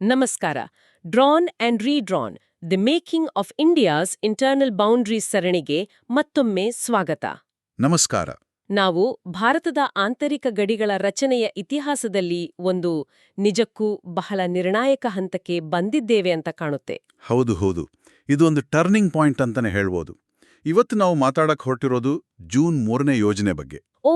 ನಮಸ್ಕಾರ. Drawn and redrawn the making of India's internal boundaries ಸರಣಿಗೆ ಮತ್ತೊಮ್ಮೆ ಸ್ವಾಗತ. ನಮಸ್ಕಾರ. ನಾವು ಭಾರತದ ಆಂತರಿಕ ಗಡಿಗಳ ರಚನೆಯ ಇತಿಹಾಸದಲ್ಲಿ ಒಂದು ನಿಜಕ್ಕೂ ಬಹಳ ನಿರ್ಣಾಯಕ ಹಂತಕ್ಕೆ ಬಂದಿದ್ದೇವೆ ಅಂತ ಕಾಣುತ್ತೆ. ಹೌದು. ಇದು ಒಂದು ಟರ್ನಿಂಗ್ ಪಾಯಿಂಟ್ ಅಂತಾನೆ ಹೇಳ್ಬೋದು. ಇವತ್ತು ನಾವು ಮಾತಾಡಕ್ ಹೊರಟಿರೋದು ಜೂನ್ 3ನೇ ಯೋಜನೆ ಬಗ್ಗೆ. ಓ,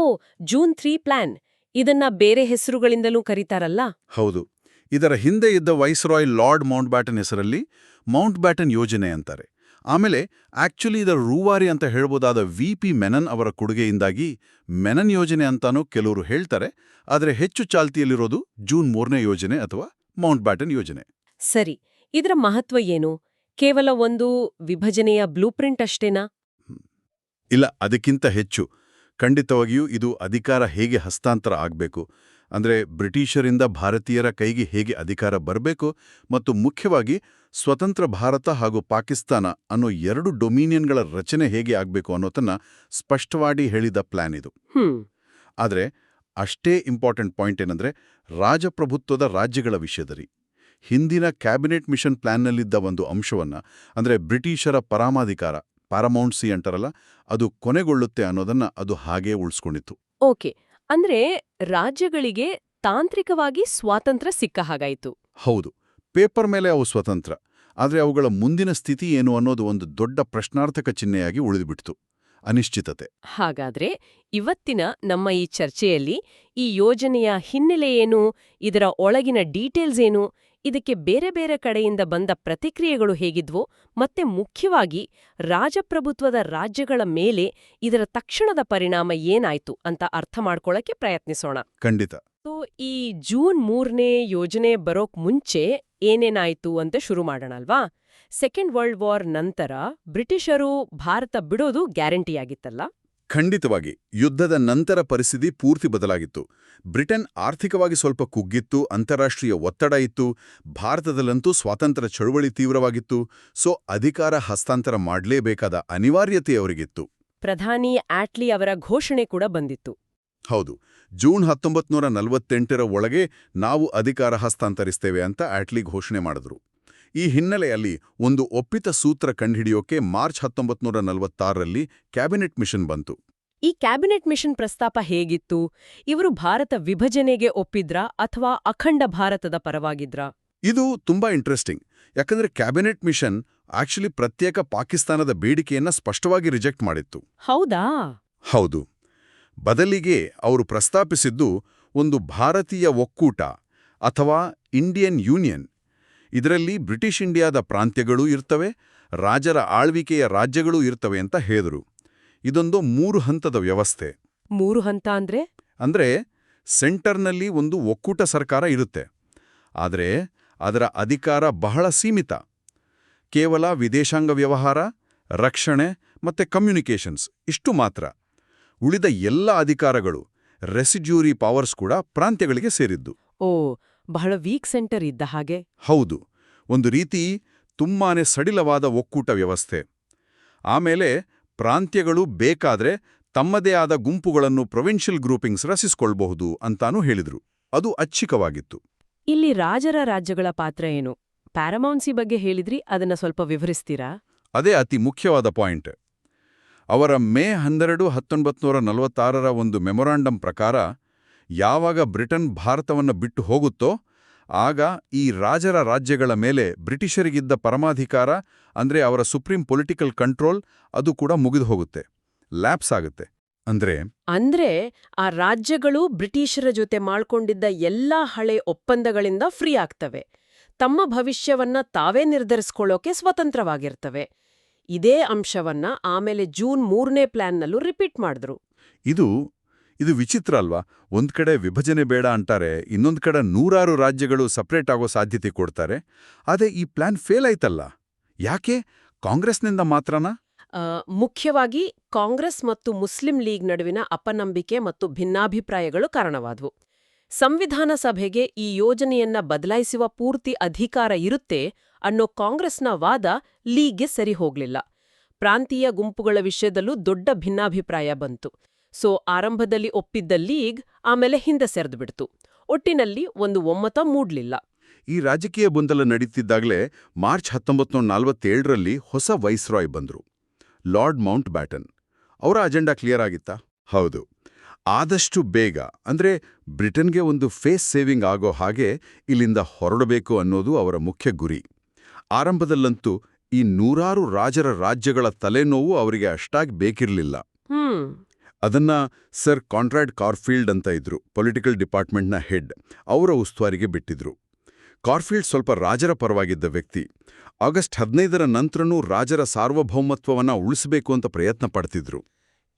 ಜೂನ್ 3 ಪ್ಲಾನ್. ಇದನ್ನ ಬೇರೆ ಹೆಸರುಗಳಿಂದಲೂ ಕರೀತಾರಲ್ಲ? ಹೌದು. ಇದರ ಹಿಂದೆ ಇದ್ದ ವೈಸ್ರಾಯ್ ಲಾರ್ಡ್ ಮೌಂಟ್ ಬ್ಯಾಟನ್ ಹೆಸರಲ್ಲಿ ಮೌಂಟ್ ಬ್ಯಾಟನ್ ಯೋಜನೆ ಅಂತಾರೆ. ಆಮೇಲೆ ಆಕ್ಚುಲಿ ಇದರ ರೂವಾರಿ ಅಂತ ಹೇಳ್ಬೋದಾದ ವಿ.ಪಿ. ಮೆನನ್ ಅವರ ಕೊಡುಗೆಯಿಂದಾಗಿ ಮೆನನ್ ಯೋಜನೆ ಅಂತಾನೂ ಕೆಲವರು ಹೇಳ್ತಾರೆ. ಆದರೆ ಹೆಚ್ಚು ಚಾಲ್ತಿಯಲ್ಲಿರೋದು ಜೂನ್ 3ನೇ ಯೋಜನೆ ಅಥವಾ ಮೌಂಟ್ ಬ್ಯಾಟನ್ ಯೋಜನೆ. ಸರಿ, ಇದರ ಮಹತ್ವ ಏನು? ಕೇವಲ ಒಂದು ವಿಭಜನೆಯ ಬ್ಲೂಪ್ರಿಂಟ್ ಅಷ್ಟೇನಾ? ಇಲ್ಲ, ಅದಕ್ಕಿಂತ ಹೆಚ್ಚು. ಖಂಡಿತವಾಗಿಯೂ ಇದು ಅಧಿಕಾರ ಹೇಗೆ ಹಸ್ತಾಂತರ ಆಗಬೇಕು, ಅಂದರೆ ಬ್ರಿಟಿಷರಿಂದ ಭಾರತೀಯರ ಕೈಗೆ ಹೇಗೆ ಅಧಿಕಾರ ಬರಬೇಕು, ಮತ್ತು ಮುಖ್ಯವಾಗಿ ಸ್ವತಂತ್ರ ಭಾರತ ಹಾಗೂ ಪಾಕಿಸ್ತಾನ ಅನ್ನೋ 2 ಡೊಮಿನಿಯನ್ಗಳ ರಚನೆ ಹೇಗೆ ಆಗಬೇಕು ಅನ್ನೋದನ್ನ ಸ್ಪಷ್ಟವಾಗಿ ಹೇಳಿದ ಪ್ಲಾನ್ ಇದು. ಆದರೆ ಅಷ್ಟೇ ಇಂಪಾರ್ಟೆಂಟ್ ಪಾಯಿಂಟ್ ಏನಂದ್ರೆ ರಾಜಪ್ರಭುತ್ವದ ರಾಜ್ಯಗಳ ವಿಷಯದಲ್ಲಿ ಹಿಂದಿನ ಕ್ಯಾಬಿನೆಟ್ ಮಿಷನ್ ಪ್ಲಾನ್ನಲ್ಲಿದ್ದ ಒಂದು ಅಂಶವನ್ನ, ಅಂದರೆ ಬ್ರಿಟಿಷರ ಪರಮಾಧಿಕಾರ ಪ್ಯಾರಮೌಂಟ್ ಅಂತಾರಲ್ಲ, ಅದು ಕೊನೆಗೊಳ್ಳುತ್ತೆ ಅನ್ನೋದನ್ನ ಅದು ಹಾಗೇ ಉಳಿಸ್ಕೊಂಡಿತ್ತು. ಓಕೆ, ಅಂದ್ರೆ ರಾಜ್ಯಗಳಿಗೆ ತಾಂತ್ರಿಕವಾಗಿ ಸ್ವಾತಂತ್ರ್ಯ ಸಿಕ್ಕ ಹಾಗಾಯಿತು. ಹೌದು, ಪೇಪರ್ ಮೇಲೆ ಅವು ಸ್ವತಂತ್ರ, ಆದರೆ ಅವುಗಳ ಮುಂದಿನ ಸ್ಥಿತಿ ಏನು ಅನ್ನೋದು ಒಂದು ದೊಡ್ಡ ಪ್ರಶ್ನಾರ್ಥಕ ಚಿಹ್ನೆಯಾಗಿ ಉಳಿದುಬಿಡ್ತು. ಅನಿಶ್ಚಿತತೆ. ಹಾಗಾದ್ರೆ ಇವತ್ತಿನ ನಮ್ಮ ಈ ಚರ್ಚೆಯಲ್ಲಿ ಈ ಯೋಜನೆಯ ಹಿನ್ನೆಲೆ ಏನು, ಇದರ ಒಳಗಿನ ಡೀಟೇಲ್ಸ್ ಏನು, ಇದಕ್ಕೆ ಬೇರೆ ಬೇರೆ ಕಡೆಯಿಂದ ಬಂದ ಪ್ರತಿಕ್ರಿಯೆಗಳು ಹೇಗಿದ್ವೋ, ಮತ್ತೆ ಮುಖ್ಯವಾಗಿ ರಾಜಪ್ರಭುತ್ವದ ರಾಜ್ಯಗಳ ಮೇಲೆ ಇದರ ತಕ್ಷಣದ ಪರಿಣಾಮ ಏನಾಯ್ತು ಅಂತ ಅರ್ಥ ಮಾಡ್ಕೊಳ್ಳಕ್ಕೆ ಪ್ರಯತ್ನಿಸೋಣ. ಖಂಡಿತ. ಈ ಜೂನ್ 3ನೇ ಯೋಜನೆ ಬರೋಕ್ ಮುಂಚೆ ಏನೇನಾಯ್ತು ಅಂತ ಶುರು ಮಾಡೋಣ ಅಲ್ವಾ? ಸೆಕೆಂಡ್ ವರ್ಲ್ಡ್ ವಾರ್ ನಂತರ ಬ್ರಿಟಿಷರು ಭಾರತ ಬಿಡೋದು ಗ್ಯಾರಂಟಿಯಾಗಿತ್ತಲ್ಲ? ಖಂಡಿತವಾಗಿ. ಯುದ್ಧದ ನಂತರ ಪರಿಸ್ಥಿತಿ ಪೂರ್ತಿ ಬದಲಾಗಿತ್ತು. ಬ್ರಿಟನ್ ಆರ್ಥಿಕವಾಗಿ ಸ್ವಲ್ಪ ಕುಗ್ಗಿತ್ತು, ಅಂತಾರಾಷ್ಟ್ರೀಯ ಒತ್ತಡ ಇತ್ತು, ಭಾರತದಲ್ಲಂತೂ ಸ್ವಾತಂತ್ರ್ಯ ಚಳುವಳಿ ತೀವ್ರವಾಗಿತ್ತು. ಸೊ ಅಧಿಕಾರ ಹಸ್ತಾಂತರ ಮಾಡಲೇಬೇಕಾದ ಅನಿವಾರ್ಯತೆ ಅವರಿಗಿತ್ತು. ಪ್ರಧಾನಿ ಆಟ್ಲಿ ಅವರ ಘೋಷಣೆ ಕೂಡ ಬಂದಿತ್ತು. ಹೌದು, ಜೂನ್ 1948ರ ಒಳಗೆ ನಾವು ಅಧಿಕಾರ ಹಸ್ತಾಂತರಿಸ್ತೇವೆ ಅಂತ ಆಟ್ಲಿ ಘೋಷಣೆ ಮಾಡಿದ್ರು. ಈ ಹಿನ್ನೆಲೆಯಲ್ಲಿ ಒಂದು ಒಪ್ಪಿತ ಸೂತ್ರ ಕಂಡುಹಿಡಿಯೋಕೆ ಮಾರ್ಚ್ 1946ರಲ್ಲಿ ಕ್ಯಾಬಿನೆಟ್ ಮಿಷನ್ ಬಂತು. ಈ ಕ್ಯಾಬಿನೆಟ್ ಮಿಷನ್ ಪ್ರಸ್ತಾಪ ಹೇಗಿತ್ತು? ಇವರು ಭಾರತ ವಿಭಜನೆಗೆ ಒಪ್ಪಿದ್ರಾ ಅಥವಾ ಅಖಂಡ ಭಾರತದ ಪರವಾಗಿದ್ರಾ? ಇದು ತುಂಬಾ ಇಂಟ್ರೆಸ್ಟಿಂಗ್. ಯಾಕಂದ್ರೆ ಕ್ಯಾಬಿನೆಟ್ ಮಿಷನ್ ಆಕ್ಚುಲಿ ಪ್ರತ್ಯೇಕ ಪಾಕಿಸ್ತಾನದ ಬೇಡಿಕೆಯನ್ನ ಸ್ಪಷ್ಟವಾಗಿ ರಿಜೆಕ್ಟ್ ಮಾಡಿತ್ತು. ಹೌದಾ? ಹೌದು. ಬದಲಿಗೆ ಅವರು ಪ್ರಸ್ತಾಪಿಸಿದ್ದು ಒಂದು ಭಾರತೀಯ ಒಕ್ಕೂಟ ಅಥವಾ ಇಂಡಿಯನ್ ಯೂನಿಯನ್. ಇದರಲ್ಲಿ ಬ್ರಿಟಿಷ್ ಇಂಡಿಯಾದ ಪ್ರಾಂತ್ಯಗಳೂ ಇರ್ತವೆ, ರಾಜರ ಆಳ್ವಿಕೆಯ ರಾಜ್ಯಗಳೂ ಇರ್ತವೆ ಅಂತ ಹೇಳಿದರು. ಇದೊಂದು 3 ಹಂತದ ವ್ಯವಸ್ಥೆ. 3 ಹಂತ ಅಂದ್ರೆ? ಅಂದ್ರೆ ಸೆಂಟರ್ನಲ್ಲಿ ಒಂದು ಒಕ್ಕೂಟ ಸರ್ಕಾರ ಇರುತ್ತೆ, ಆದರೆ ಅದರ ಅಧಿಕಾರ ಬಹಳ ಸೀಮಿತ. ಕೇವಲ ವಿದೇಶಾಂಗ ವ್ಯವಹಾರ, ರಕ್ಷಣೆ ಮತ್ತೆ ಕಮ್ಯುನಿಕೇಷನ್ಸ್ ಇಷ್ಟು ಮಾತ್ರ. ಉಳಿದ ಎಲ್ಲ ಅಧಿಕಾರಗಳು, ರೆಸಿಡ್ಯೂರಿ ಪವರ್ಸ್ ಕೂಡ ಪ್ರಾಂತ್ಯಗಳಿಗೆ ಸೇರಿದ್ದು. ಓ, ಬಹಳ ವೀಕ್ ಸೆಂಟರ್ ಇದ್ದ ಹಾಗೆ. ಹೌದು, ಒಂದು ರೀತಿ ತುಂಬಾನೇ ಸಡಿಲವಾದ ಒಕ್ಕೂಟ ವ್ಯವಸ್ಥೆ. ಆಮೇಲೆ ಪ್ರಾಂತ್ಯಗಳು ಬೇಕಾದ್ರೆ ತಮ್ಮದೇ ಆದ ಗುಂಪುಗಳನ್ನು ಪ್ರೊವಿನ್ಷಿಯಲ್ ಗ್ರೂಪಿಂಗ್ಸ್ ರಚಿಸಿಕೊಳ್ಬಹುದು ಅಂತಾನೂ ಹೇಳಿದ್ರು. ಅದು ಐಚ್ಛಿಕವಾಗಿತ್ತು. ಇಲ್ಲಿ ರಾಜರ ರಾಜ್ಯಗಳ ಪಾತ್ರ ಏನು? ಪ್ಯಾರಮೌನ್ಸಿ ಬಗ್ಗೆ ಹೇಳಿದ್ರಿ, ಅದನ್ನ ಸ್ವಲ್ಪ ವಿವರಿಸ್ತೀರಾ? ಅದೇ ಅತಿ ಮುಖ್ಯವಾದ ಪಾಯಿಂಟ್. ಅವರ ಮೇ 12, 1946ರ ಒಂದು ಮೆಮೊರಾಂಡಮ್ ಪ್ರಕಾರ ಯಾವಾಗ ಬ್ರಿಟನ್ ಭಾರತವನ್ನು ಬಿಟ್ಟು ಹೋಗುತ್ತೋ ಆಗ ಈ ರಾಜರ ರಾಜ್ಯಗಳ ಮೇಲೆ ಬ್ರಿಟಿಷರಿಗಿದ್ದ ಪರಮಾಧಿಕಾರ, ಅಂದ್ರೆ ಅವರ ಸುಪ್ರೀಂ ಪೊಲಿಟಿಕಲ್ ಕಂಟ್ರೋಲ್, ಅದು ಕೂಡ ಮುಗಿದು ಹೋಗುತ್ತೆ, ಲ್ಯಾಪ್ಸ್ ಆಗುತ್ತೆ. ಅಂದ್ರೆ ಆ ರಾಜ್ಯಗಳು ಬ್ರಿಟಿಷರ ಜೊತೆ ಮಾಡ್ಕೊಂಡಿದ್ದ ಎಲ್ಲಾ ಹಳೆ ಒಪ್ಪಂದಗಳಿಂದ ಫ್ರೀ ಆಗ್ತವೆ, ತಮ್ಮ ಭವಿಷ್ಯವನ್ನ ತಾವೇ ನಿರ್ಧರಿಸ್ಕೊಳ್ಳೋಕೆ ಸ್ವತಂತ್ರವಾಗಿರ್ತವೆ. ಇದೇ ಅಂಶವನ್ನ ಆಮೇಲೆ ಜೂನ್ 3ನೇ ಪ್ಲಾನ್ನಲ್ಲೂ ರಿಪೀಟ್ ಮಾಡಿದ್ರು. ಇದು ವಿಚಿತ್ರ ಅಲ್ವಾ? ಒಂದ್ ಕಡೆ ವಿಭಜನೆ ಬೇಡ ಅಂತಾರೆ, ಇನ್ನೊಂದ್ ಕಡೆ 100 ರಾಜ್ಯಗಳು ಸಪ್ರೇಟ್ ಆಗೋ ಸಾಧ್ಯತೆ ಕೊಡ್ತಾರೆ. ಆದ್ರೆ ಈ ಪ್ಲಾನ್ ಫೇಲ್ ಆಯ್ತಲ್ಲ, ಯಾಕೆ? ಕಾಂಗ್ರೆಸ್ನಿಂದ ಮಾತ್ರನಾ? ಮುಖ್ಯವಾಗಿ ಕಾಂಗ್ರೆಸ್ ಮತ್ತು ಮುಸ್ಲಿಂ ಲೀಗ್ ನಡುವಿನ ಅಪನಂಬಿಕೆ ಮತ್ತು ಭಿನ್ನಾಭಿಪ್ರಾಯಗಳು ಕಾರಣವಾದವು. ಸಂವಿಧಾನ ಸಭೆಗೆ ಈ ಯೋಜನೆಯನ್ನ ಬದಲಾಯಿಸುವ ಪೂರ್ತಿ ಅಧಿಕಾರ ಇರುತ್ತೆ ಅನ್ನೋ ಕಾಂಗ್ರೆಸ್ನ ವಾದ ಲೀಗ್ಗೆ ಸರಿ ಹೋಗ್ಲಿಲ್ಲ. ಪ್ರಾಂತೀಯ ಗುಂಪುಗಳ ವಿಷಯದಲ್ಲೂ ದೊಡ್ಡ ಭಿನ್ನಾಭಿಪ್ರಾಯ ಬಂತು. ಸೊ ಆರಂಭದಲ್ಲಿ ಒಪ್ಪಿದ್ದ ಲೀಗ್ ಆಮೇಲೆ ಹಿಂದೆ ಸರಿದುಬಿಡ್ತು. ಒಟ್ಟಿನಲ್ಲಿ ಒಂದು ಒಮ್ಮತ ಮೂಡ್ಲಿಲ್ಲ. ಈ ರಾಜಕೀಯ ಗೊಂದಲ ನಡೀತಿದ್ದಾಗಲೇ ಮಾರ್ಚ್ 1947ರಲ್ಲಿ ಹೊಸ ವೈಸ್ರಾಯ್ ಬಂದ್ರು, ಲಾರ್ಡ್ ಮೌಂಟ್ ಬ್ಯಾಟನ್. ಅವರ ಅಜೆಂಡಾ ಕ್ಲಿಯರ್ ಆಗಿತ್ತಾ? ಹೌದು. ಆದಷ್ಟು ಬೇಗ, ಅಂದ್ರೆ ಬ್ರಿಟನ್ಗೆ ಒಂದು ಫೇಸ್ ಸೇವಿಂಗ್ ಆಗೋ ಹಾಗೆ ಇಲ್ಲಿಂದ ಹೊರಡಬೇಕು ಅನ್ನೋದು ಅವರ ಮುಖ್ಯ ಗುರಿ. ಆರಂಭದಲ್ಲಂತೂ ಈ ನೂರಾರು ರಾಜರ ರಾಜ್ಯಗಳ ತಲೆನೋವು ಅವರಿಗೆ ಅಷ್ಟಾಗಿ ಬೇಕಿರಲಿಲ್ಲ. ಅದನ್ನ ಸರ್ ಕಾನ್ರಾಡ್ ಕಾರ್ಫೀಲ್ಡ್ ಅಂತ ಇದ್ರು, ಪೊಲಿಟಿಕಲ್ ಡಿಪಾರ್ಟ್ಮೆಂಟ್ನ ಹೆಡ್, ಅವರ ಉಸ್ತುವಾರಿಗೆ ಬಿಟ್ಟಿದ್ರು. ಕಾರ್ಫೀಲ್ಡ್ ಸ್ವಲ್ಪ ರಾಜರ ಪರವಾಗಿದ್ದ ವ್ಯಕ್ತಿ. ಆಗಸ್ಟ್ 15ರ ನಂತರನೂ ರಾಜರ ಸಾರ್ವಭೌಮತ್ವವನ್ನ ಉಳಿಸಬೇಕು ಅಂತ ಪ್ರಯತ್ನ ಪಡ್ತಿದ್ರು.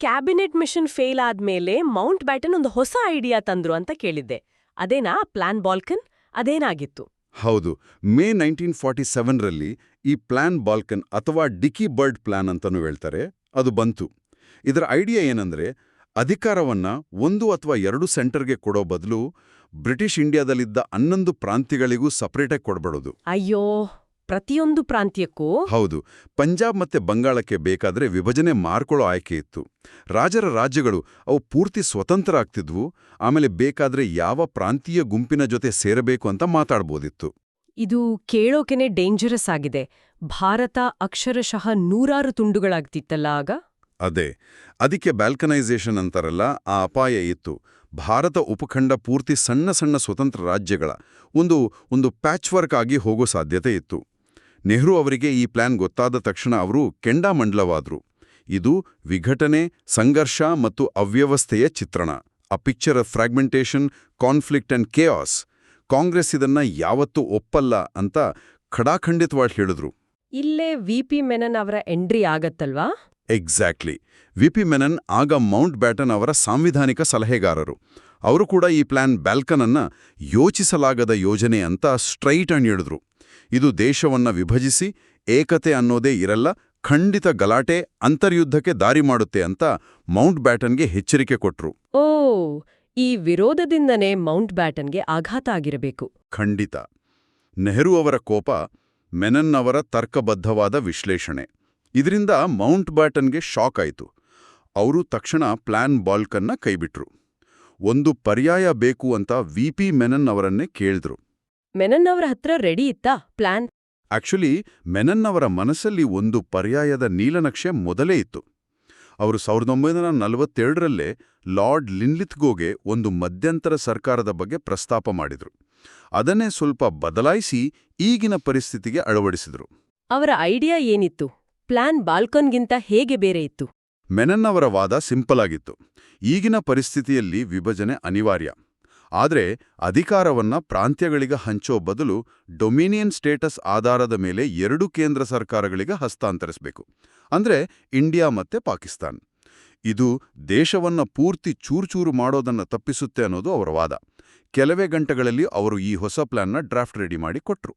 ಕ್ಯಾಬಿನೆಟ್ ಮಿಷನ್ ಫೇಲ್ ಆದ್ಮೇಲೆ ಮೌಂಟ್ ಬ್ಯಾಟನ್ ಒಂದು ಹೊಸ ಐಡಿಯಾ ತಂದ್ರು ಅಂತ ಕೇಳಿದ್ದೆ. ಅದೇನಾ ಪ್ಲಾನ್ ಬಾಲ್ಕನ್? ಅದೇನಾಗಿತ್ತು? ಹೌದು. ಮೇ 1947ರಲ್ಲಿ ಈ ಪ್ಲಾನ್ ಬಾಲ್ಕನ್ ಅಥವಾ ಡಿಕಿ ಬರ್ಡ್ ಪ್ಲಾನ್ ಅಂತನೂ ಹೇಳ್ತಾರೆ, ಅದು ಬಂತು. ಇದರ ಐಡಿಯಾ ಏನಂದ್ರೆ, ಅಧಿಕಾರವನ್ನ 1 ಅಥವಾ 2 ಸೆಂಟರ್ಗೆ ಕೊಡೋ ಬದಲು ಬ್ರಿಟಿಷ್ ಇಂಡಿಯಾದಲ್ಲಿದ್ದ 11 ಪ್ರಾಂತ್ಯಗಳಿಗೂ ಸಪರೇಟಾಗಿ ಕೊಡ್ಬಿಡೋದು. ಅಯ್ಯೋ, ಪ್ರತಿಯೊಂದು ಪ್ರಾಂತ್ಯಕ್ಕೂ? ಹೌದು. ಪಂಜಾಬ್ ಮತ್ತೆ ಬಂಗಾಳಕ್ಕೆ ಬೇಕಾದ್ರೆ ವಿಭಜನೆ ಮಾಡ್ಕೊಳ್ಳೋ ಆಯ್ಕೆ ಇತ್ತು. ರಾಜರ ರಾಜ್ಯಗಳು ಅವು ಪೂರ್ತಿ ಸ್ವತಂತ್ರ ಆಗ್ತಿದ್ವು. ಆಮೇಲೆ ಬೇಕಾದ್ರೆ ಯಾವ ಪ್ರಾಂತೀಯ ಗುಂಪಿನ ಜೊತೆ ಸೇರಬೇಕು ಅಂತ ಮಾತಾಡ್ಬೋದಿತ್ತು. ಇದು ಕೇಳೋಕೆನೆ ಡೇಂಜರಸ್ ಆಗಿದೆ. ಭಾರತ ಅಕ್ಷರಶಃ ನೂರಾರು ತುಂಡುಗಳಾಗ್ತಿತ್ತಲ್ಲ ಆಗ? ಅದೇ, ಅದಕ್ಕೆ ಬ್ಯಾಲ್ಕನೈಸೇಷನ್ ಅಂತಾರಲ್ಲ, ಆ ಅಪಾಯ ಇತ್ತು. ಭಾರತ ಉಪಖಂಡ ಪೂರ್ತಿ ಸಣ್ಣ ಸಣ್ಣ ಸ್ವತಂತ್ರ ರಾಜ್ಯಗಳ ಒಂದು ಪ್ಯಾಚ್ ವರ್ಕ್ ಆಗಿ ಹೋಗೋ ಸಾಧ್ಯತೆ ಇತ್ತು. ನೆಹರು ಅವರಿಗೆ ಈ ಪ್ಲಾನ್ ಗೊತ್ತಾದ ತಕ್ಷಣ ಅವರು ಕೆಂಡಾಮಂಡಲವಾದ್ರು. ಇದು ವಿಘಟನೆ, ಸಂಘರ್ಷ ಮತ್ತು ಅವ್ಯವಸ್ಥೆಯ ಚಿತ್ರಣ. A picture of fragmentation, conflict and chaos. Congress ಇದನ್ನ ಯಾವತ್ತೂ ಒಪ್ಪಲ್ಲ ಅಂತ ಖಡಾಖಂಡಿತವಾಗಿ ಹೇಳಿದ್ರು. ಇಲ್ಲೇ ವಿ.ಪಿ. ಮೆನನ್ ಅವರ ಎಂಟ್ರಿ ಆಗತ್ತಲ್ವಾ? ಎಕ್ಸಾಕ್ಟ್ಲಿ. ವಿ.ಪಿ. ಮೆನನ್ ಆಗ ಮೌಂಟ್ ಬ್ಯಾಟನ್ ಅವರ ಸಾಂವಿಧಾನಿಕ ಸಲಹೆಗಾರರು. ಅವರು ಕೂಡ ಈ ಪ್ಲಾನ್ ಬಾಲ್ಕನ್ ಅನ್ನ ಯೋಚಿಸಲಾಗದ ಯೋಜನೆ ಅಂತ ಸ್ಟ್ರೈಟ್ ಆಗಿ ಹೇಳಿದ್ರು. ಇದು ದೇಶವನ್ನ ವಿಭಜಿಸಿ ಏಕತೆ ಅನ್ನೋದೇ ಇರಲ್ಲ, ಖಂಡಿತ ಗಲಾಟೆ, ಅಂತರ್ಯುದ್ಧಕ್ಕೆ ದಾರಿ ಮಾಡುತ್ತೆ ಅಂತ ಮೌಂಟ್ ಬ್ಯಾಟನ್ಗೆ ಎಚ್ಚರಿಕೆ ಕೊಟ್ರು. ಓ, ಈ ವಿರೋಧದಿಂದನೇ ಮೌಂಟ್ ಬ್ಯಾಟನ್ಗೆ ಆಘಾತ ಆಗಿರಬೇಕು. ಖಂಡಿತ. ನೆಹರು ಅವರ ಕೋಪ, ಮೆನನ್ ಅವರ ತರ್ಕಬದ್ಧವಾದ ವಿಶ್ಲೇಷಣೆ, ಇದರಿಂದ ಮೌಂಟ್ ಬ್ಯಾಟನ್ಗೆ ಶಾಕ್ ಆಯಿತು. ಅವರು ತಕ್ಷಣ ಪ್ಲಾನ್ ಬಾಲ್ಕನ್ನ ಕೈಬಿಟ್ರು. ಒಂದು ಪರ್ಯಾಯ ಬೇಕು ಅಂತ ವಿ.ಪಿ. ಮೆನನ್ ಅವರನ್ನೇ ಕೇಳಿದ್ರು. ಮೆನನ್ ಅವರ ಹತ್ರ ರೆಡಿ ಇತ್ತಾ ಪ್ಲಾನ್? ಆಕ್ಚುಲಿ ಮೆನನ್ ಅವರ ಮನಸ್ಸಲ್ಲಿ ಒಂದು ಪರ್ಯಾಯದ ನೀಲನಕ್ಷೆ ಮೊದಲೇ ಇತ್ತು. ಅವರು 1942ರಲ್ಲೇ ಲಾರ್ಡ್ ಲಿನ್ಲಿತ್ಗೋಗೆ ಒಂದು ಮಧ್ಯಂತರ ಸರ್ಕಾರದ ಬಗ್ಗೆ ಪ್ರಸ್ತಾಪ ಮಾಡಿದ್ರು. ಅದನ್ನೇ ಸ್ವಲ್ಪ ಬದಲಾಯಿಸಿ ಈಗಿನ ಪರಿಸ್ಥಿತಿಗೆ ಅಳವಡಿಸಿದ್ರು. ಅವರ ಐಡಿಯಾ ಏನಿತ್ತು? ಪ್ಲಾನ್ ಬಾಲ್ಕನ್ಗಿಂತ ಹೇಗೆ ಬೇರೆ ಇತ್ತು? ಮೆನನ್ ಅವರ ವಾದ ಸಿಂಪಲ್ ಆಗಿತ್ತು. ಈಗಿನ ಪರಿಸ್ಥಿತಿಯಲ್ಲಿ ವಿಭಜನೆ ಅನಿವಾರ್ಯ. ಆದರೆ ಅಧಿಕಾರವನ್ನ ಪ್ರಾಂತ್ಯಗಳಿಗೆ ಹಂಚೋ ಬದಲು ಡೊಮಿನಿಯನ್ ಸ್ಟೇಟಸ್ ಆಧಾರದ ಮೇಲೆ 2 ಕೇಂದ್ರ ಸರ್ಕಾರಗಳಿಗೆ ಹಸ್ತಾಂತರಿಸಬೇಕು. ಅಂದ್ರೆ ಇಂಡಿಯಾ ಮತ್ತೆ ಪಾಕಿಸ್ತಾನ್. ಇದು ದೇಶವನ್ನ ಪೂರ್ತಿ ಚೂರ್ಚೂರು ಮಾಡೋದನ್ನ ತಪ್ಪಿಸುತ್ತೆ ಅನ್ನೋದು ಅವರ ವಾದ. ಕೆಲವೇ ಗಂಟೆಗಳಲ್ಲಿ ಅವರು ಈ ಹೊಸ ಪ್ಲಾನ್ನ ಡ್ರಾಫ್ಟ್ ರೆಡಿ ಮಾಡಿ ಕೊಟ್ರು.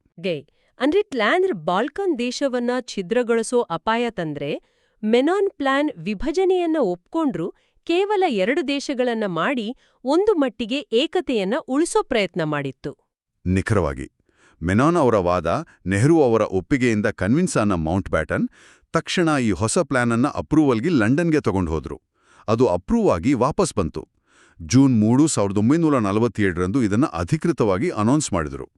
ಅಂದ್ರೆ ಪ್ಲಾನ್ ಬಾಲ್ಕನ್ ದೇಶವನ್ನ ಛಿದ್ರಗೊಳಿಸೋ ಅಪಾಯ ತಂದ್ರೆ, ಮೆನಾನ್ ಪ್ಲಾನ್ ವಿಭಜನೆಯನ್ನ ಒಪ್ಕೊಂಡ್ರು ಕೇವಲ 2 ದೇಶಗಳನ್ನ ಮಾಡಿ ಒಂದು ಮಟ್ಟಿಗೆ ಏಕತೆಯನ್ನ ಉಳಿಸೋ ಪ್ರಯತ್ನ ಮಾಡಿತ್ತು. ನಿಖರವಾಗಿ. ಮೆನಾನ್ ಅವರ ವಾದ, ನೆಹರು ಅವರ ಒಪ್ಪಿಗೆಯಿಂದ ಕನ್ವಿನ್ಸ್ ಆದ ಮೌಂಟ್ ಬ್ಯಾಟನ್ ತಕ್ಷಣ ಈ ಹೊಸ ಪ್ಲಾನ್ ಅನ್ನ ಅಪ್ರೂವಲ್ಗೆ ಲಂಡನ್ಗೆ ತಗೊಂಡು ಹೋದ್ರು. ಅದು ಅಪ್ರೂವ್ ಆಗಿ ವಾಪಸ್ ಬಂತು. ಜೂನ್ 3, 1947ರಂದು ಇದನ್ನ ಅಧಿಕೃತವಾಗಿ ಅನೌನ್ಸ್ ಮಾಡಿದ್ರು.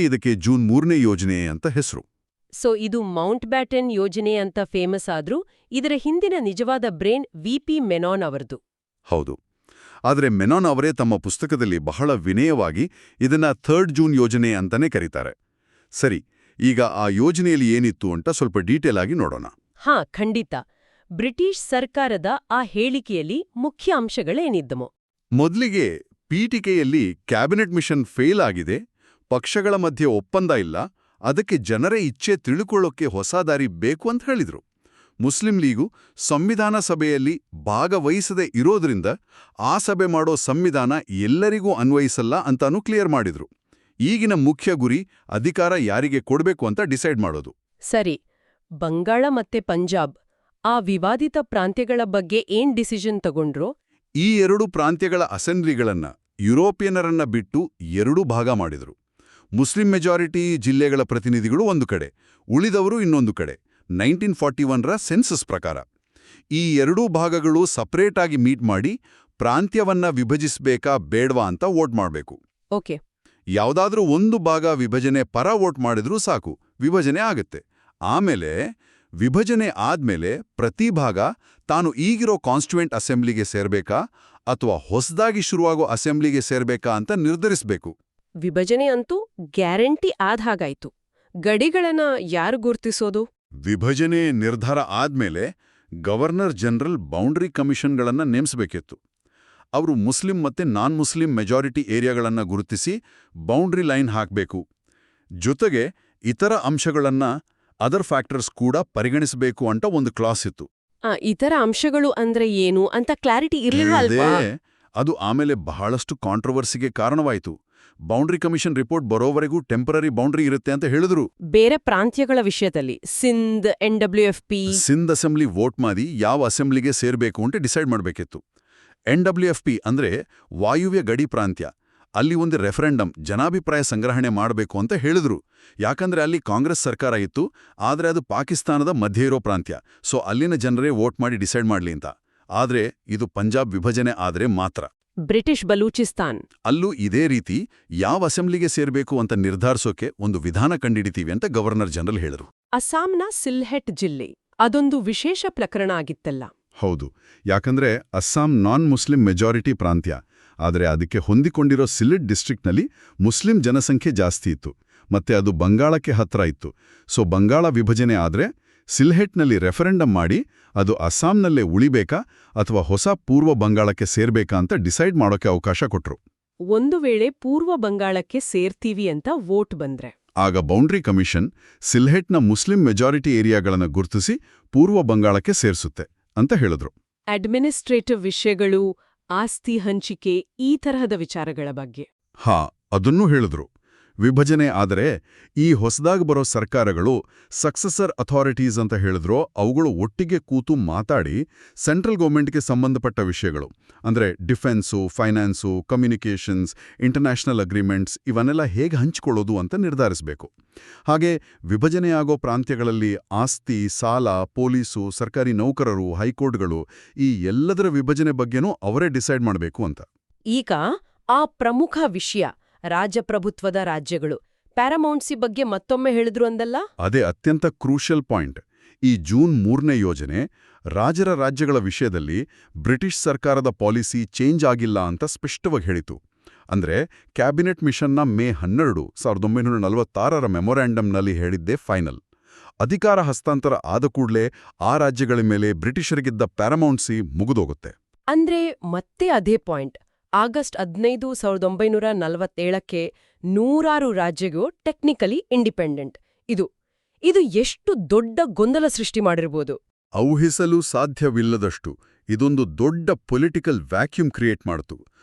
ಇದಕ್ಕೆ ಜೂನ್ 3ನೇ ಯೋಜನೆ ಅಂತ ಹೆಸರು. ಸೊ ಇದು ಮೌಂಟ್ ಬ್ಯಾಟನ್ ಯೋಜನೆ ಅಂತ ಫೇಮಸ್ ಆದ್ರೂ ಇದರ ಹಿಂದಿನ ನಿಜವಾದ ಬ್ರೇನ್ ವಿ.ಪಿ. ಮೆನಾನ್ ಅವರದು. ಹೌದು. ಆದರೆ ಮೆನಾನ್ ಅವರೇ ತಮ್ಮ ಪುಸ್ತಕದಲ್ಲಿ ಬಹಳ ವಿನಯವಾಗಿ ಇದನ್ನ 3rd ಜೂನ್ ಯೋಜನೆ ಅಂತಾನೆ ಕರೀತಾರೆ. ಸರಿ, ಈಗ ಆ ಯೋಜನೆಯಲ್ಲಿ ಏನಿತ್ತು ಅಂತ ಸ್ವಲ್ಪ ಡೀಟೇಲ್ ಆಗಿ ನೋಡೋಣ. ಖಂಡಿತ. ಬ್ರಿಟಿಷ್ ಸರ್ಕಾರದ ಆ ಹೇಳಿಕೆಯಲ್ಲಿ ಮುಖ್ಯ ಅಂಶಗಳೇನಿದ್ದಮೋ? ಮೊದಲಿಗೆ ಪೀಠಿಕೆಯಲ್ಲಿ ಕ್ಯಾಬಿನೆಟ್ ಮಿಷನ್ ಫೇಲ್ ಆಗಿದೆ, ಪಕ್ಷಗಳ ಮಧ್ಯೆ ಒಪ್ಪಂದ ಇಲ್ಲ, ಅದಕ್ಕೆ ಜನರೇ ಇಚ್ಛೆ ತಿಳ್ಕೊಳ್ಳೋಕೆ ಹೊಸ ದಾರಿ ಬೇಕು ಅಂತ ಹೇಳಿದ್ರು. ಮುಸ್ಲಿಂ ಲೀಗು ಸಂವಿಧಾನ ಸಭೆಯಲ್ಲಿ ಭಾಗವಹಿಸದೇ ಇರೋದ್ರಿಂದ ಆ ಸಭೆ ಮಾಡೋ ಸಂವಿಧಾನ ಎಲ್ಲರಿಗೂ ಅನ್ವಯಿಸಲ್ಲ ಅಂತಾನೂ ಕ್ಲಿಯರ್ ಮಾಡಿದ್ರು. ಈಗಿನ ಮುಖ್ಯ ಗುರಿ ಅಧಿಕಾರ ಯಾರಿಗೆ ಕೊಡ್ಬೇಕು ಅಂತ ಡಿಸೈಡ್ ಮಾಡೋದು. ಸರಿ, ಬಂಗಾಳ ಮತ್ತೆ ಪಂಜಾಬ್, ಆ ವಿವಾದಿತ ಪ್ರಾಂತ್ಯಗಳ ಬಗ್ಗೆ ಏನ್ ಡಿಸಿಷನ್ ತಗೊಂಡ್ರು? ಈ 2 ಪ್ರಾಂತ್ಯಗಳ ಅಸೆಂಬ್ಲಿಗಳನ್ನ ಯುರೋಪಿಯನರನ್ನ ಬಿಟ್ಟು 2 ಭಾಗ ಮಾಡಿದ್ರು. ಮುಸ್ಲಿಂ ಮೆಜಾರಿಟಿ ಜಿಲ್ಲೆಗಳ ಪ್ರತಿನಿಧಿಗಳು ಒಂದು ಕಡೆ, ಉಳಿದವರು ಇನ್ನೊಂದು ಕಡೆ. 1941ರ ಸೆನ್ಸಸ್ ಪ್ರಕಾರ ಈ 2 ಭಾಗಗಳು ಸಪರೇಟ್ ಆಗಿ ಮೀಟ್ ಮಾಡಿ ಪ್ರಾಂತ್ಯವನ್ನ ವಿಭಜಿಸಬೇಕಾ ಬೇಡ್ವಾ ಅಂತ ವೋಟ್ ಮಾಡಬೇಕು. ಓಕೆ. ಯಾವುದಾದ್ರೂ ಒಂದು ಭಾಗ ವಿಭಜನೆ ಪರ ವೋಟ್ ಮಾಡಿದ್ರೂ ಸಾಕು, ವಿಭಜನೆ ಆಗುತ್ತೆ. ಆಮೇಲೆ ವಿಭಜನೆ ಆದ್ಮೇಲೆ ಪ್ರತಿ ಭಾಗ ತಾನು ಈಗಿರೋ ಕಾನ್ಸ್ಟಿಟ್ಯೂಯೆಂಟ್ ಅಸೆಂಬ್ಲಿಗೆ ಸೇರ್ಬೇಕಾ ಅಥವಾ ಹೊಸದಾಗಿ ಶುರುವಾಗೋ ಅಸೆಂಬ್ಲಿಗೆ ಸೇರ್ಬೇಕಾ ಅಂತ ನಿರ್ಧರಿಸಬೇಕು. ವಿಭಜನೆ ಅಂತೂ ಗ್ಯಾರಂಟಿ ಆದ ಹಾಗಾಯ್ತು. ಗಡಿಗಳನ್ನ ಯಾರು ಗುರ್ತಿಸೋದು? ವಿಭಜನೆ ನಿರ್ಧಾರ ಆದ್ಮೇಲೆ ಗವರ್ನರ್ ಜನರಲ್ ಬೌಂಡ್ರಿ ಕಮಿಷನ್ಗಳನ್ನ ನೇಮಿಸಬೇಕಿತ್ತು. ಅವರು ಮುಸ್ಲಿಂ ಮತ್ತೆ ನಾನ್ ಮುಸ್ಲಿಂ ಮೆಜಾರಿಟಿ ಏರಿಯಾಗಳನ್ನ ಗುರುತಿಸಿ ಬೌಂಡ್ರಿ ಲೈನ್ ಹಾಕಬೇಕು. ಜೊತೆಗೆ ಇತರ ಅಂಶಗಳನ್ನ ಅದರ್ ಫ್ಯಾಕ್ಟರ್ಸ್ ಕೂಡ ಪರಿಗಣಿಸಬೇಕು ಅಂತ ಒಂದು ಕ್ಲಾಸ್ ಇತ್ತು. ಇತರ ಅಂಶಗಳು ಅಂದ್ರೆ ಏನು ಅಂತ ಕ್ಲಾರಿಟಿ ಇರ್ಲಿಲ್ಲ ಅಲ್ವಾ? ಅದು ಆಮೇಲೆ ಬಹಳಷ್ಟು ಕಾಂಟ್ರವರ್ಸಿಗೆ ಕಾರಣವಾಯಿತು. ಬೌಂಡ್ರಿ ಕಮಿಷನ್ ರಿಪೋರ್ಟ್ ಬರೋವರೆಗೂ ಟೆಂಪರರಿ ಬೌಂಡ್ರಿ ಇರುತ್ತೆ ಅಂತ ಹೇಳಿದ್ರು. ಬೇರೆ ಪ್ರಾಂತ್ಯಗಳ ವಿಷಯದಲ್ಲಿ Sindh, NWFP, Sindh assembly vote ಮಾಡಿ ಯಾವ ಅಸೆಂಬ್ಲಿಗೆ ಸೇರ್ಬೇಕು ಅಂತ ಡಿಸೈಡ್ ಮಾಡಬೇಕಿತ್ತು. NWFP ಅಂದ್ರೆ ವಾಯುವ್ಯ ಗಡಿ ಪ್ರಾಂತ್ಯ. ಅಲ್ಲಿ ಒಂದು ರೆಫರೆಂಡಮ್, ಜನಾಭಿಪ್ರಾಯ ಸಂಗ್ರಹಣೆ ಮಾಡಬೇಕು ಅಂತ ಹೇಳಿದ್ರು. ಯಾಕಂದ್ರೆ ಅಲ್ಲಿ ಕಾಂಗ್ರೆಸ್ ಸರ್ಕಾರ ಇತ್ತು, ಆದ್ರೆ ಅದು ಪಾಕಿಸ್ತಾನದ ಮಧ್ಯ ಇರೋ ಪ್ರಾಂತ್ಯ. ಸೊ ಅಲ್ಲಿನ ಜನರೇ ವೋಟ್ ಮಾಡಿ ಡಿಸೈಡ್ ಮಾಡ್ಲಿ ಅಂತ. ಆದ್ರೆ ಇದು ಪಂಜಾಬ್ ವಿಭಜನೆ ಆದ್ರೆ ಮಾತ್ರ. ಬ್ರಿಟಿಷ್ ಬಲೂಚಿಸ್ತಾನ್ ಅಲ್ಲೂ ಇದೇ ರೀತಿ ಯಾವ ಅಸೆಂಬ್ಲಿಗೆ ಸೇರ್ಬೇಕು ಅಂತ ನಿರ್ಧರಿಸೋಕೆ ಒಂದು ವಿಧಾನ ಕಂಡಿಡಿತೀವಿ ಅಂತ ಗವರ್ನರ್ ಜನರಲ್ ಹೇಳಿದ್ರು. ಅಸ್ಸಾಂನ ಸಿಲ್ಹೆಟ್ ಜಿಲ್ಲೆ ಅದೊಂದು ವಿಶೇಷ ಪ್ರಕರಣ ಆಗಿತ್ತಲ್ಲ? ಹೌದು, ಯಾಕಂದ್ರೆ ಅಸ್ಸಾಂ ನಾನ್ ಮುಸ್ಲಿಂ ಮೆಜಾರಿಟಿ ಪ್ರಾಂತ್ಯ. ಆದರೆ ಅದಕ್ಕೆ ಹೊಂದಿಕೊಂಡಿರೋ ಸಿಲೆಟ್ ಡಿಸ್ಟ್ರಿಕ್ಟ್ನಲ್ಲಿ ಮುಸ್ಲಿಂ ಜನಸಂಖ್ಯೆ ಜಾಸ್ತಿ ಇತ್ತು, ಮತ್ತೆ ಅದು ಬಂಗಾಳಕ್ಕೆ ಹತ್ರ ಇತ್ತು. ಸೊ ಬಂಗಾಳ ವಿಭಜನೆ ಆದ್ರೆ ಸಿಲ್ಹೆಟ್ನಲ್ಲಿ ರೆಫರೆಂಡಮ್ ಮಾಡಿ ಅದು ಅಸ್ಸಾಂನಲ್ಲೇ ಉಳಿಬೇಕಾ ಅಥವಾ ಹೊಸ ಪೂರ್ವ ಬಂಗಾಳಕ್ಕೆ ಸೇರ್ಬೇಕಾ ಅಂತ ಡಿಸೈಡ್ ಮಾಡೋಕೆ ಅವಕಾಶ ಕೊಟ್ರು. ಒಂದು ವೇಳೆ ಪೂರ್ವ ಬಂಗಾಳಕ್ಕೆ ಸೇರ್ತೀವಿ ಅಂತ ವೋಟ್ ಬಂದ್ರೆ ಆಗ ಬೌಂಡ್ರಿ ಕಮಿಷನ್ ಸಿಲ್ಹೆಟ್ನ ಮುಸ್ಲಿಂ ಮೆಜಾರಿಟಿ ಏರಿಯಾಗಳನ್ನು ಗುರುತಿಸಿ ಪೂರ್ವ ಬಂಗಾಳಕ್ಕೆ ಸೇರಿಸುತ್ತೆ ಅಂತ ಹೇಳಿದ್ರು. ಅಡ್ಮಿನಿಸ್ಟ್ರೇಟಿವ್ ವಿಷಯಗಳು, ಆಸ್ತಿ ಹಂಚಿಕೆ, ಈ ತರಹದ ವಿಚಾರಗಳ ಬಗ್ಗೆ ಅದನ್ನೂ ಹೇಳಿದ್ರು. ವಿಭಜನೆ ಆದರೆ ಈ ಹೊಸದಾಗಿ ಬರೋ ಸರ್ಕಾರಗಳು ಸಕ್ಸೆಸರ್ ಅಥಾರಿಟೀಸ್ ಅಂತ ಹೇಳಿದ್ರು. ಅವುಗಳು ಒಟ್ಟಿಗೆ ಕೂತು ಮಾತಾಡಿ ಸೆಂಟ್ರಲ್ ಗೌರ್ಮೆಂಟ್ಗೆ ಸಂಬಂಧಪಟ್ಟ ವಿಷಯಗಳು ಅಂದ್ರೆ defence, finance, communications, international agreements ಇವನ್ನೆಲ್ಲ ಹೇಗೆ ಹಂಚಿಕೊಳ್ಳೋದು ಅಂತ ನಿರ್ಧರಿಸಬೇಕು. ಹಾಗೆ ವಿಭಜನೆಯಾಗೋ ಪ್ರಾಂತ್ಯಗಳಲ್ಲಿ ಆಸ್ತಿ, ಸಾಲ, ಪೊಲೀಸು, ಸರ್ಕಾರಿ ನೌಕರರು, ಹೈಕೋರ್ಟ್ಗಳು ಈ ಎಲ್ಲದರ ವಿಭಜನೆ ಬಗ್ಗೆನೂ ಅವರೇ ಡಿಸೈಡ್ ಮಾಡಬೇಕು ಅಂತ. ಈಗ ಆ ಪ್ರಮುಖ ವಿಷಯ ರಾಜಪ್ರಭುತ್ವದ ರಾಜ್ಯಗಳು, ಪ್ಯಾರಾಮೌಂಟ್ಸಿ ಬಗ್ಗೆ ಮತ್ತೊಮ್ಮೆ ಹೇಳಿದ್ರು ಅಂದಲ್ಲ? ಅದೇ ಅತ್ಯಂತ ಕ್ರೂಷಿಯಲ್ ಪಾಯಿಂಟ್. ಈ ಜೂನ್ 3ನೇ ಯೋಜನೆ ರಾಜರ ರಾಜ್ಯಗಳ ವಿಷಯದಲ್ಲಿ ಬ್ರಿಟಿಷ್ ಸರ್ಕಾರದ ಪಾಲಿಸಿ ಚೇಂಜ್ ಆಗಿಲ್ಲ ಅಂತ ಸ್ಪಷ್ಟವಾಗಿ ಹೇಳಿತು. ಅಂದ್ರೆ ಕ್ಯಾಬಿನೆಟ್ ಮಿಷನ್ನ ಮೇ 12, 1946ರ ಮೆಮೊರ್ಯಾಂಡಮ್ನಲ್ಲಿ ಹೇಳಿದ್ದೇ ಫೈನಲ್. ಅಧಿಕಾರ ಹಸ್ತಾಂತರ ಆದ ಕೂಡಲೇ ಆ ರಾಜ್ಯಗಳ ಮೇಲೆ ಬ್ರಿಟಿಷರಿಗಿದ್ದ ಪ್ಯಾರಾಮೌಂಟ್ಸಿ ಮುಗಿದೋಗುತ್ತೆ. ಅಂದ್ರೆ ಮತ್ತೆ ಅದೇ ಪಾಯಿಂಟ್. ಆಗಸ್ಟ್ 15, 1947ಕ್ಕೆ 100 ರಾಜ್ಯಗಳು ಟೆಕ್ನಿಕಲಿ ಇಂಡಿಪೆಂಡೆಂಟ್. ಇದು ಎಷ್ಟು ದೊಡ್ಡ ಗೊಂದಲ ಸೃಷ್ಟಿ ಮಾಡಿರ್ಬೋದು. ಊಹಿಸಲು ಸಾಧ್ಯವಿಲ್ಲದಷ್ಟು ಇದೊಂದು ದೊಡ್ಡ ಪೊಲಿಟಿಕಲ್ ವ್ಯಾಕ್ಯೂಮ್ ಕ್ರಿಯೇಟ್ ಮಾಡಿತು.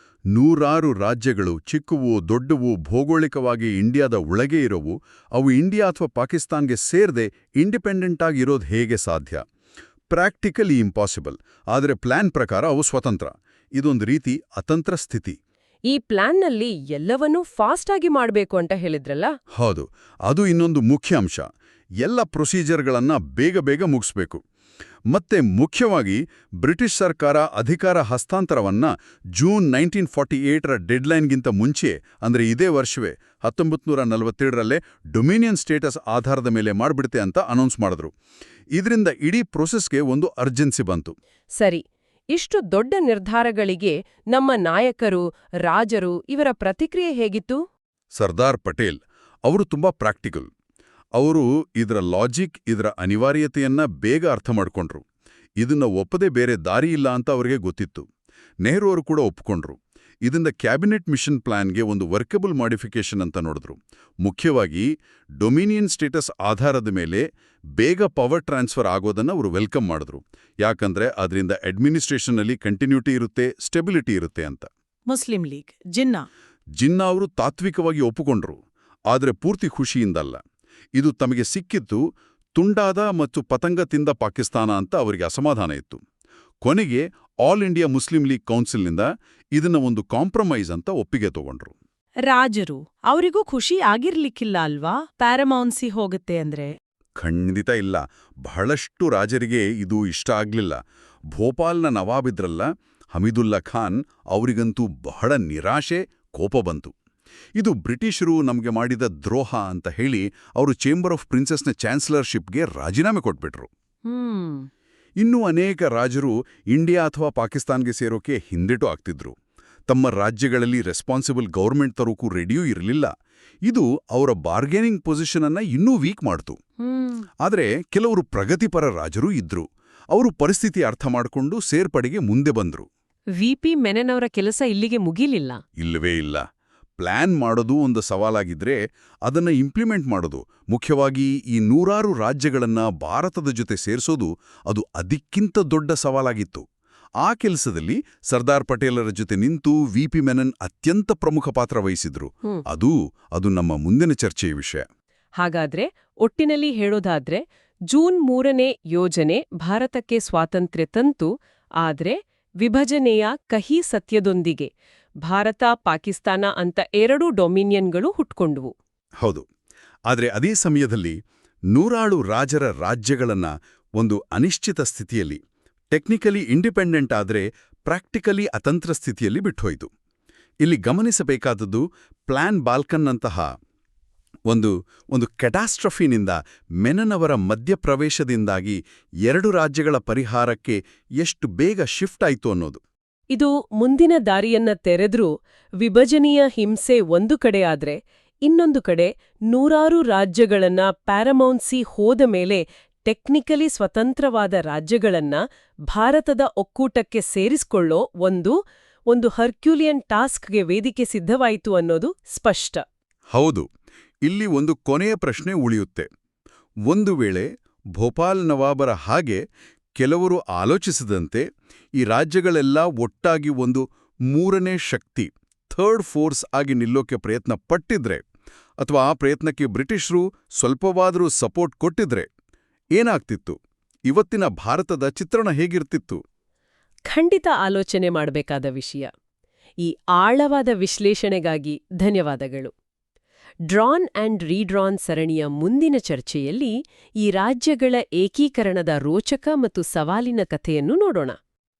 100 ರಾಜ್ಯಗಳು, ಚಿಕ್ಕವು ದೊಡ್ಡವು, ಭೌಗೋಳಿಕವಾಗಿ ಇಂಡಿಯಾದ ಒಳಗೆ ಇರೋವು, ಅವು ಇಂಡಿಯಾ ಅಥವಾ ಪಾಕಿಸ್ತಾನ್ಗೆ ಸೇರದೆ ಇಂಡಿಪೆಂಡೆಂಟ್ ಆಗಿರೋದು ಹೇಗೆ ಸಾಧ್ಯ? Practically impossible. ಆದರೆ ಪ್ಲಾನ್ ಪ್ರಕಾರ ಅವು ಸ್ವತಂತ್ರ. ಇದೊಂದು ರೀತಿ ಅತಂತ್ರ ಸ್ಥಿತಿ. ಈ ಪ್ಲಾನ್ನಲ್ಲಿ ಎಲ್ಲವನ್ನೂ ಫಾಸ್ಟ್ ಆಗಿ ಮಾಡಬೇಕು ಅಂತ ಹೇಳಿದ್ರಲ್ಲ? ಹೌದು, ಅದು ಇನ್ನೊಂದು ಮುಖ್ಯ ಅಂಶ. ಎಲ್ಲ ಪ್ರೊಸೀಜರ್ಗಳನ್ನ ಬೇಗ ಬೇಗ ಮುಗಿಸ್ಬೇಕು. ಮತ್ತೆ ಮುಖ್ಯವಾಗಿ ಬ್ರಿಟಿಷ್ ಸರ್ಕಾರ ಅಧಿಕಾರ ಹಸ್ತಾಂತರವನ್ನ ಜೂನ್ 1948ರ ಡೆಡ್ಲೈನ್ಗಿಂತ ಮುಂಚೆ, ಅಂದ್ರೆ ಇದೇ ವರ್ಷವೇ 1947ರಲ್ಲೇ ಡೊಮಿನಿಯನ್ ಸ್ಟೇಟಸ್ ಆಧಾರದ ಮೇಲೆ ಮಾಡಿಬಿಡುತ್ತೆ ಅಂತ ಅನೌನ್ಸ್ ಮಾಡಿದ್ರು. ಇದರಿಂದ ಇಡೀ ಪ್ರೊಸೆಸ್ಗೆ ಒಂದು ಅರ್ಜೆನ್ಸಿ ಬಂತು. ಸರಿ, ಇಷ್ಟು ದೊಡ್ಡ ನಿರ್ಧಾರಗಳಿಗೆ ನಮ್ಮ ನಾಯಕರು, ರಾಜರು ಇವರ ಪ್ರತಿಕ್ರಿಯೆ ಹೇಗಿತ್ತು? ಸರ್ದಾರ್ ಪಟೇಲ್ ಅವರು ತುಂಬಾ ಪ್ರಾಕ್ಟಿಕಲ್. ಅವರು ಇದರ ಲಾಜಿಕ್, ಇದರ ಅನಿವಾರ್ಯತೆಯನ್ನ ಬೇಗ ಅರ್ಥ ಮಾಡ್ಕೊಂಡ್ರು. ಇದನ್ನ ಒಪ್ಪದೆ ಬೇರೆ ದಾರಿಯಿಲ್ಲ ಅಂತ ಅವರಿಗೆ ಗೊತ್ತಿತ್ತು. ನೆಹರು ಅವರು ಕೂಡ ಒಪ್ಕೊಂಡ್ರು. ಇದರಿಂದ ಕ್ಯಾಬಿನೆಟ್ ಮಿಷನ್ ಪ್ಲಾನ್ಗೆ ಒಂದು ವರ್ಕಬಲ್ ಮಾಡಿಫಿಕೇಶನ್ ಅಂತ ನೋಡಿದ್ರು. ಮುಖ್ಯವಾಗಿ ಡೊಮಿನಿಯನ್ ಸ್ಟೇಟಸ್ ಆಧಾರದ ಮೇಲೆ ಬೇಗ ಪವರ್ ಟ್ರಾನ್ಸ್ಫರ್ ಆಗೋದನ್ನ ಅವರು ವೆಲ್ಕಮ್ ಮಾಡಿದ್ರು. ಯಾಕಂದ್ರೆ ಅದರಿಂದ ಅಡ್ಮಿನಿಸ್ಟ್ರೇಷನ್ನಲ್ಲಿ ಕಂಟಿನ್ಯೂಟಿ ಇರುತ್ತೆ, ಸ್ಟೆಬಿಲಿಟಿ ಇರುತ್ತೆ ಅಂತ. ಮುಸ್ಲಿಂ ಲೀಗ್ ಜಿನ್ನಾ ಅವರು ತಾತ್ವಿಕವಾಗಿ ಒಪ್ಪಿಕೊಂಡ್ರು, ಆದರೆ ಪೂರ್ತಿ ಖುಷಿಯಿಂದಲ್ಲ. ಇದು ತಮಗೆ ಸಿಕ್ಕಿತ್ತು ತುಂಡಾದ ಮತ್ತು ಪತಂಗ ತಿಂದ ಪಾಕಿಸ್ತಾನ ಅಂತ ಅವರಿಗೆ ಅಸಮಾಧಾನ ಇತ್ತು. ಕೊನೆಗೆ ಆಲ್ ಇಂಡಿಯಾ ಮುಸ್ಲಿಂ ಲೀಗ್ ಕೌನ್ಸಿಲ್ನಿಂದ ಇದನ್ನ ಒಂದು ಕಾಂಪ್ರಮೈಸ್ ಅಂತ ಒಪ್ಪಿಗೆ ತಗೊಂಡ್ರು. ರಾಜರು ಅವರಿಗೂ ಖುಷಿ ಆಗಿರ್ಲಿಕ್ಕಿಲ್ಲ ಅಲ್ವಾ ಪ್ಯಾರಾಮೌನ್ಸಿ ಹೋಗುತ್ತೆ ಅಂದ್ರೆ? ಖಂಡಿತ ಇಲ್ಲ. ಬಹಳಷ್ಟು ರಾಜರಿಗೆ ಇದು ಇಷ್ಟ ಆಗ್ಲಿಲ್ಲ. ಭೋಪಾಲ್ನ ನವಾಬಿದ್ರಲ್ಲ, ಹಮೀದುಲ್ಲಾ ಖಾನ್, ಅವರಿಗಂತೂ ಬಹಳ ನಿರಾಶೆ, ಕೋಪ ಬಂತು. ಇದು ಬ್ರಿಟಿಷರು ನಮಗೆ ಮಾಡಿದ ದ್ರೋಹ ಅಂತ ಹೇಳಿ ಅವರು ಚೇಂಬರ್ ಆಫ್ ಪ್ರಿನ್ಸಸ್ನ ಚಾನ್ಸಲರ್ಶಿಪ್ಗೆ ರಾಜೀನಾಮೆ ಕೊಟ್ಬಿಟ್ರು. ಇನ್ನೂ ಅನೇಕ ರಾಜರು ಇಂಡಿಯಾ ಅಥವಾ ಪಾಕಿಸ್ತಾನ್ಗೆ ಸೇರೋಕೆ ಹಿಂದೆಟು ಆಗ್ತಿದ್ರು. ತಮ್ಮ ರಾಜ್ಯಗಳಲ್ಲಿ ರೆಸ್ಪಾನ್ಸಿಬಲ್ ಗೌರ್ಮೆಂಟ್ ತರೋಕೂ ರೆಡಿಯೂ ಇರಲಿಲ್ಲ. ಇದು ಅವರ ಬಾರ್ಗೇನಿಂಗ್ ಪೊಸಿಷನ್ ಅನ್ನ ಇನ್ನೂ ವೀಕ್ ಮಾಡ್ತು. ಆದರೆ ಕೆಲವರು ಪ್ರಗತಿಪರ ರಾಜರೂ ಇದ್ರು. ಅವರು ಪರಿಸ್ಥಿತಿ ಅರ್ಥ ಮಾಡಿಕೊಂಡು ಸೇರ್ಪಡೆಗೆ ಮುಂದೆ ಬಂದ್ರು. ವಿ.ಪಿ. ಮೆನನ್ ಅವರ ಕೆಲಸ ಇಲ್ಲಿಗೆ ಮುಗಿಲಿಲ್ಲ. ಇಲ್ಲವೇ ಇಲ್ಲ. ಪ್ಲಾನ್ ಮಾಡೋದು ಒಂದು ಸವಾಲಾಗಿದ್ರೆ ಅದನ್ನ ಇಂಪ್ಲಿಮೆಂಟ್ ಮಾಡೋದು, ಮುಖ್ಯವಾಗಿ ಈ 100 ರಾಜ್ಯಗಳನ್ನ ಭಾರತದ ಜೊತೆ ಸೇರಿಸೋದು, ಅದು ಅದಕ್ಕಿಂತ ದೊಡ್ಡ ಸವಾಲಾಗಿತ್ತು. ಆ ಕೆಲಸದಲ್ಲಿ ಸರ್ದಾರ್ ಪಟೇಲರ ಜೊತೆ ನಿಂತು ವಿ.ಪಿ. ಮೆನನ್ ಅತ್ಯಂತ ಪ್ರಮುಖ ಪಾತ್ರ ವಹಿಸಿದ್ರು. ಅದು ನಮ್ಮ ಮುಂದಿನ ಚರ್ಚೆಯ ವಿಷಯ. ಹಾಗಾದ್ರೆ ಒಟ್ಟಿನಲ್ಲಿ ಹೇಳೋದಾದ್ರೆ ಜೂನ್ 3ನೇ ಯೋಜನೆ ಭಾರತಕ್ಕೆ ಸ್ವಾತಂತ್ರ್ಯ ತಂತು. ಆದ್ರೆ ವಿಭಜನೆಯ ಕಹಿ ಸತ್ಯದೊಂದಿಗೆ ಭಾರತ, ಪಾಕಿಸ್ತಾನ ಅಂತ 2 ಡೊಮಿನಿಯನ್ಗಳು ಹುಟ್ಕೊಂಡ್ವು. ಹೌದು. ಆದರೆ ಅದೇ ಸಮಯದಲ್ಲಿ 100 ರಾಜರ ರಾಜ್ಯಗಳನ್ನ ಒಂದು ಅನಿಶ್ಚಿತ ಸ್ಥಿತಿಯಲ್ಲಿ, ಟೆಕ್ನಿಕಲಿ ಇಂಡಿಪೆಂಡೆಂಟ್ ಆದರೆ ಪ್ರಾಕ್ಟಿಕಲಿ ಅತಂತ್ರ ಸ್ಥಿತಿಯಲ್ಲಿ ಬಿಟ್ಟೋಯ್ತು. ಇಲ್ಲಿ ಗಮನಿಸಬೇಕಾದದ್ದು ಪ್ಲಾನ್ ಬಾಲ್ಕನ್ನಂತಹ ಒಂದು ಕೆಟಾಸ್ಟ್ರಫಿನಿಂದ, ಮೆನನ್ ಅವರ ಮಧ್ಯಪ್ರವೇಶದಿಂದಾಗಿ 2 ರಾಜ್ಯಗಳ ಪರಿಹಾರಕ್ಕೆ ಎಷ್ಟು ಬೇಗ ಶಿಫ್ಟ್ ಆಯ್ತು ಅನ್ನೋದು. ಇದು ಮುಂದಿನ ದಾರಿಯನ್ನ ತೆರೆದ್ರೂ ವಿಭಜನೀಯ ಹಿಂಸೆ ಒಂದು ಕಡೆ ಆದ್ರೆ, ಇನ್ನೊಂದು ಕಡೆ 100 ರಾಜ್ಯಗಳನ್ನ ಪ್ಯಾರಮೌನ್ಸಿ ಹೋದ ಮೇಲೆ ಟೆಕ್ನಿಕಲಿ ಸ್ವತಂತ್ರವಾದ ರಾಜ್ಯಗಳನ್ನ ಭಾರತದ ಒಕ್ಕೂಟಕ್ಕೆ ಸೇರಿಸ್ಕೊಳ್ಳೋ ಒಂದು ಹರ್ಕ್ಯುಲಿಯನ್ ಟಾಸ್ಕ್ಗೆ ವೇದಿಕೆ ಸಿದ್ಧವಾಯಿತು ಅನ್ನೋದು ಸ್ಪಷ್ಟ. ಹೌದು. ಇಲ್ಲಿ ಒಂದು ಕೊನೆಯ ಪ್ರಶ್ನೆ ಉಳಿಯುತ್ತೆ. ಒಂದು ವೇಳೆ ಭೋಪಾಲ್ ನವಾಬರ ಹಾಗೆ ಕೆಲವರು ಆಲೋಚಿಸಿದಂತೆ ಈ ರಾಜ್ಯಗಳೆಲ್ಲ ಒಟ್ಟಾಗಿ ಒಂದು 3ನೇ ಶಕ್ತಿ, ಥರ್ಡ್ ಫೋರ್ಸ್ ಆಗಿ ನಿಲ್ಲೋಕೆ ಪ್ರಯತ್ನ ಪಟ್ಟಿದ್ರೆ, ಅಥವಾ ಆ ಪ್ರಯತ್ನಕ್ಕೆ ಬ್ರಿಟಿಷರು ಸ್ವಲ್ಪವಾದರೂ ಸಪೋರ್ಟ್ ಕೊಟ್ಟಿದ್ರೆ ಏನಾಗ್ತಿತ್ತು? ಇವತ್ತಿನ ಭಾರತದ ಚಿತ್ರಣ ಹೇಗಿರ್ತಿತ್ತು? ಖಂಡಿತ ಆಲೋಚನೆ ಮಾಡಬೇಕಾದ ವಿಷಯ. ಈ ಆಳವಾದ ವಿಶ್ಲೇಷಣೆಗಾಗಿ ಧನ್ಯವಾದಗಳು. ಡ್ರಾನ್ ಅಂಡ್ ರೀಡ್ರಾನ್ ಸರಣಿಯ ಮುಂದಿನ ಚರ್ಚೆಯಲ್ಲಿ ಈ ರಾಜ್ಯಗಳ ಏಕೀಕರಣದ ರೋಚಕ ಮತ್ತು ಸವಾಲಿನ ಕಥೆಯನ್ನು ನೋಡೋಣ.